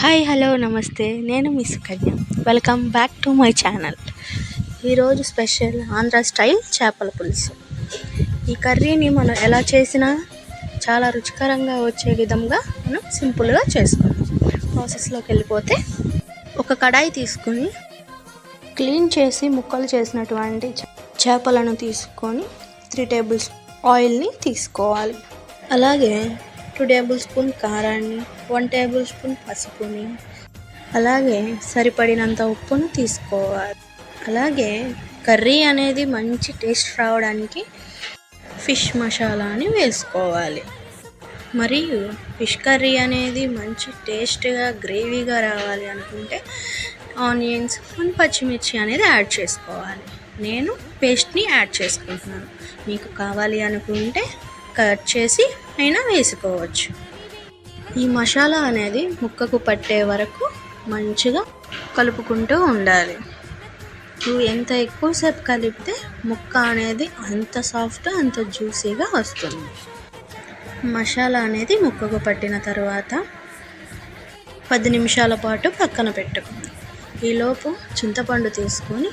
Hi hello నమస్తే, నేను మీ Sukanya. Welcome back to my channel. ఈరోజు స్పెషల్ ఆంధ్ర స్టైల్ చేపల పులుసు. ఈ కర్రీని మనం ఎలా చేసినా చాలా రుచికరంగా వచ్చే విధంగా మనం సింపుల్గా చేసుకుందాం. ప్రాసెస్లోకి వెళ్ళిపోతే, ఒక కడాయి తీసుకొని క్లీన్ చేసి ముక్కలు చేసినటువంటి చేపలను తీసుకొని 3 టేబుల్ ఆయిల్ని తీసుకోవాలి. అలాగే 2 టేబుల్ స్పూన్ కారాన్ని, 1 టేబుల్ స్పూన్ పసుపుని, అలాగే సరిపడినంత ఉప్పును తీసుకోవాలి. అలాగే కర్రీ అనేది మంచి టేస్ట్ రావడానికి ఫిష్ మసాలాని వేసుకోవాలి. మరియు ఫిష్ కర్రీ అనేది మంచి టేస్ట్గా గ్రేవీగా రావాలి అనుకుంటే ఆనియన్స్, పచ్చిమిర్చి అనేది యాడ్ చేసుకోవాలి. నేను పేస్ట్ని యాడ్ చేసుకుంటున్నాను. మీకు కావాలి అనుకుంటే కట్ చేసి అయినా వేసుకోవచ్చు. ఈ మసాలా అనేది ముక్కకు పట్టే వరకు మంచిగా కలుపుకుంటూ ఉండాలి. నువ్వు ఎంత ఎక్కువసేపు కలిపితే ముక్క అనేది అంత సాఫ్ట్, అంత జ్యూసీగా వస్తుంది. మసాలా అనేది ముక్కకు పట్టిన తర్వాత 10 నిమిషాల పాటు పక్కన పెట్టుకుందాం. ఈలోపు చింతపండు తీసుకొని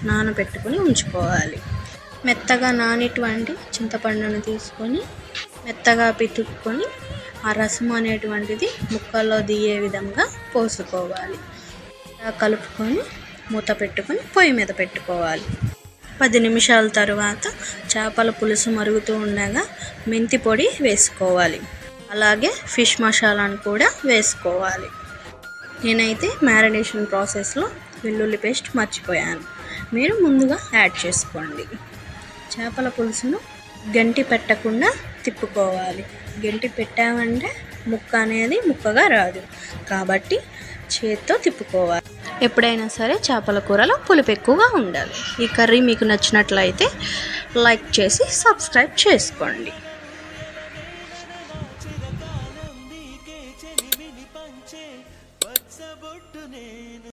నానబెట్టుకొని ఉంచుకోవాలి. మెత్తగా నానిటువంటి చింతపండును తీసుకొని మెత్తగా పితుక్కొని ఆ రసం అనేటువంటిది ముక్కల్లో దిగే విధంగా పోసుకోవాలి. కలుపుకొని మూత పెట్టుకొని పొయ్యి మీద పెట్టుకోవాలి. 10 నిమిషాల తర్వాత చేపల పులుసు మరుగుతూ ఉండగా మెంతి పొడి వేసుకోవాలి. అలాగే ఫిష్ మసాలాను కూడా వేసుకోవాలి. నేనైతే మ్యారినేషన్ ప్రాసెస్లో వెల్లుల్లి పేస్ట్ మర్చిపోయాను. మీరు ముందుగా యాడ్ చేసుకోండి. చేపల పులుసును గంటి పెట్టకుండా తిప్పుకోవాలి. గంటి పెట్టామంటే ముక్క అనేది ముక్కగా రాదు, కాబట్టి చేత్తో తిప్పుకోవాలి. ఎప్పుడైనా సరే చేపల కూరలో పులుపు ఎక్కువగా ఉండాలి. ఈ కర్రీ మీకు నచ్చినట్లయితే లైక్ చేసి సబ్స్క్రైబ్ చేసుకోండి.